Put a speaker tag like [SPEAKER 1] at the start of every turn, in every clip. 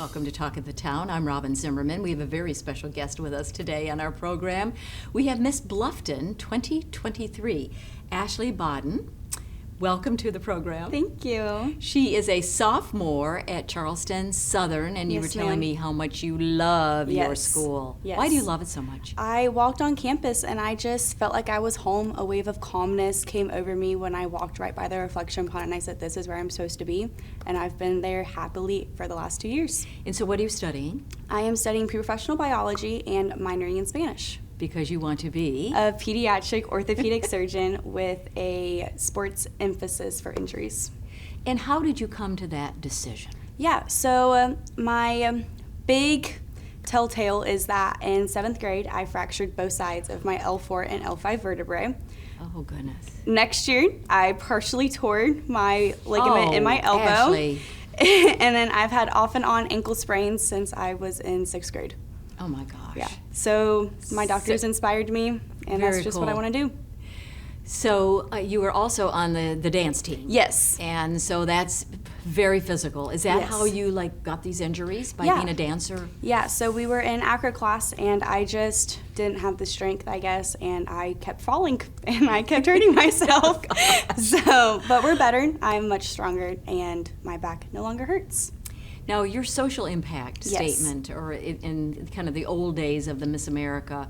[SPEAKER 1] Welcome to Talk of the Town. I'm Robyn Zimmerman. We have a very special guest with us today on our program. We have Miss Bluffton 2023, AshleyBodden. Welcome to the program.
[SPEAKER 2] Thank you.
[SPEAKER 1] She is a sophomore at Charleston Southern, and you were telling me how much you love your school.
[SPEAKER 2] Yes.
[SPEAKER 1] Why do you love it so much?
[SPEAKER 2] I walked on campus and I just felt like I was home. A wave of calmness came over me when I walked right by the reflection pond, and I said, this is where I'm supposed to be. And I've been there happily for the last 2 years.
[SPEAKER 1] And so what are you studying?
[SPEAKER 2] I am studying pre-professional biology and minoring in Spanish.
[SPEAKER 1] Because you want to be?
[SPEAKER 2] A pediatric orthopedic surgeon with a sports emphasis for injuries.
[SPEAKER 1] And how did you come to that decision?
[SPEAKER 2] Yeah, so my big telltale is that in 7th grade, I fractured both sides of my L4 and L5 vertebrae.
[SPEAKER 1] Oh, goodness.
[SPEAKER 2] Next year, I partially tore my ligament in my elbow.
[SPEAKER 1] Ashley.
[SPEAKER 2] And then I've had off and on ankle sprains since I was in 6th grade.
[SPEAKER 1] Oh, my gosh.
[SPEAKER 2] Yeah. So my doctors inspired me, and that's just what I want to do.
[SPEAKER 1] So you were also on the dance team.
[SPEAKER 2] Yes.
[SPEAKER 1] And so that's very physical. Is that
[SPEAKER 2] Yes.
[SPEAKER 1] how you got these injuries, by being a dancer?
[SPEAKER 2] Yeah, so we were in acro class, and I just didn't have the strength, I guess, and I kept falling, and I kept hurting myself. But we're better. I'm much stronger, and my back no longer hurts.
[SPEAKER 1] Now, your social impact statement, or in kind of the old days of the Miss America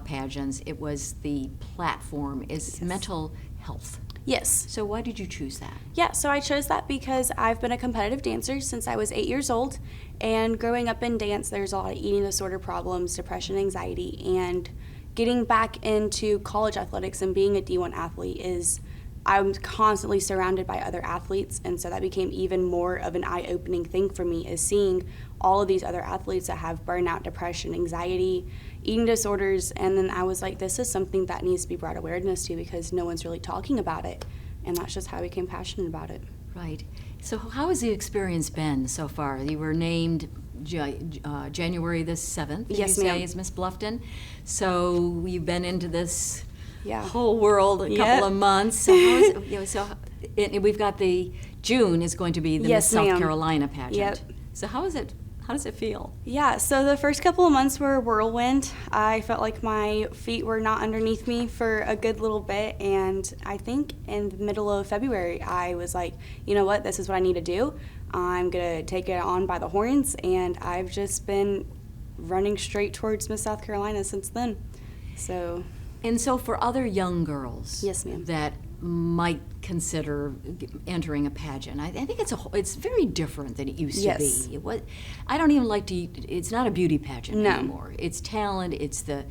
[SPEAKER 1] pageants, it was the platform is mental health.
[SPEAKER 2] Yes.
[SPEAKER 1] So why did you choose that?
[SPEAKER 2] Yeah, so I chose that because I've been a competitive dancer since I was 8 years old, and growing up in dance, there's a lot of eating disorder problems, depression, anxiety, and getting back into college athletics and being a D1 athlete I'm constantly surrounded by other athletes, and so that became even more of an eye-opening thing for me, is seeing all of these other athletes that have burnout, depression, anxiety, eating disorders, and then I was like, this is something that needs to be brought awareness to because no one's really talking about it, and that's just how I became passionate about it.
[SPEAKER 1] Right. So how has the experience been so far? You were named January the 7th,
[SPEAKER 2] yes,
[SPEAKER 1] you say,
[SPEAKER 2] ma'am.
[SPEAKER 1] as Miss Bluffton. So you've been into this
[SPEAKER 2] Yeah.
[SPEAKER 1] whole world a couple of months. So, we've got June is going to be the Miss South Carolina pageant.
[SPEAKER 2] Yep.
[SPEAKER 1] So how does it feel?
[SPEAKER 2] Yeah, so the first couple of months were a whirlwind. I felt like my feet were not underneath me for a good little bit, and I think in the middle of February, I was like, you know what, this is what I need to do. I'm gonna take it on by the horns, and I've just been running straight towards Miss South Carolina since then.
[SPEAKER 1] And so for other young girls
[SPEAKER 2] Yes, ma'am.
[SPEAKER 1] that might consider entering a pageant, I think it's very different than it used to be. I don't even like to. It's not a beauty pageant anymore. It's talent. It's the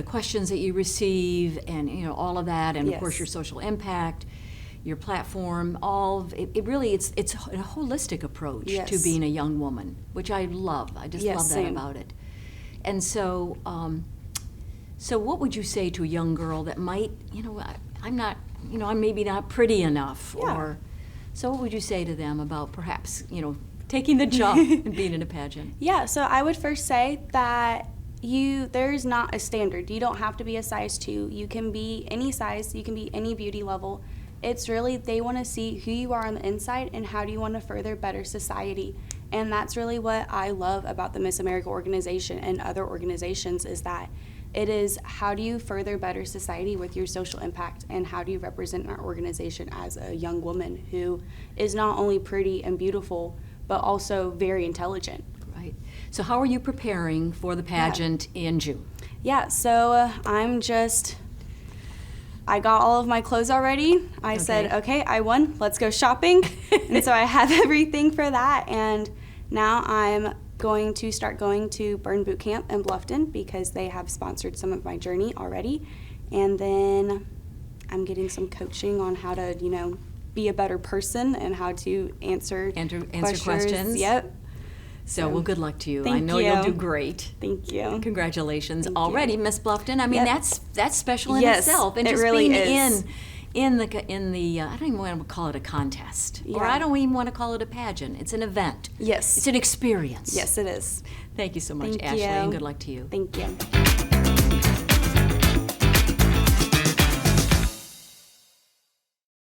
[SPEAKER 1] questions that you receive, and all of that, and of course your social impact, your platform. It's a holistic approach to being a young woman, which I love. I just love that about it. And so. So what would you say to a young girl that might, I'm maybe not pretty enough, so what would you say to them about perhaps, taking the jump and being in a pageant?
[SPEAKER 2] Yeah, so I would first say that there's not a standard. You don't have to be a size 2. You can be any size. You can be any beauty level. It's really, they want to see who you are on the inside and how do you want to further better society. And that's really what I love about the Miss America organization and other organizations, is that it is, how do you further better society with your social impact, and how do you represent our organization as a young woman who is not only pretty and beautiful, but also very intelligent.
[SPEAKER 1] Right. So how are you preparing for the pageant in June?
[SPEAKER 2] Yeah, so I got all of my clothes already. I said, okay, I won, let's go shopping. And so I have everything for that, and now I'm going to start going to Burn Boot Camp in Bluffton because they have sponsored some of my journey already. And then I'm getting some coaching on how to, be a better person and how to answer questions. Yep.
[SPEAKER 1] So, well, good luck to you.
[SPEAKER 2] Thank
[SPEAKER 1] I know
[SPEAKER 2] you.
[SPEAKER 1] You'll do great.
[SPEAKER 2] Thank you.
[SPEAKER 1] Congratulations
[SPEAKER 2] Thank
[SPEAKER 1] already,
[SPEAKER 2] you.
[SPEAKER 1] Miss Bluffton. I mean, that's special in
[SPEAKER 2] Yes,
[SPEAKER 1] itself. And
[SPEAKER 2] it
[SPEAKER 1] just
[SPEAKER 2] really
[SPEAKER 1] being
[SPEAKER 2] is.
[SPEAKER 1] in the I don't even want to call it a contest, or I don't even want to call it a pageant. It's an event.
[SPEAKER 2] Yes.
[SPEAKER 1] It's an experience.
[SPEAKER 2] Yes, it is.
[SPEAKER 1] Thank you so much,
[SPEAKER 2] Thank
[SPEAKER 1] Ashley,
[SPEAKER 2] you.
[SPEAKER 1] and good luck to you.
[SPEAKER 2] Thank you.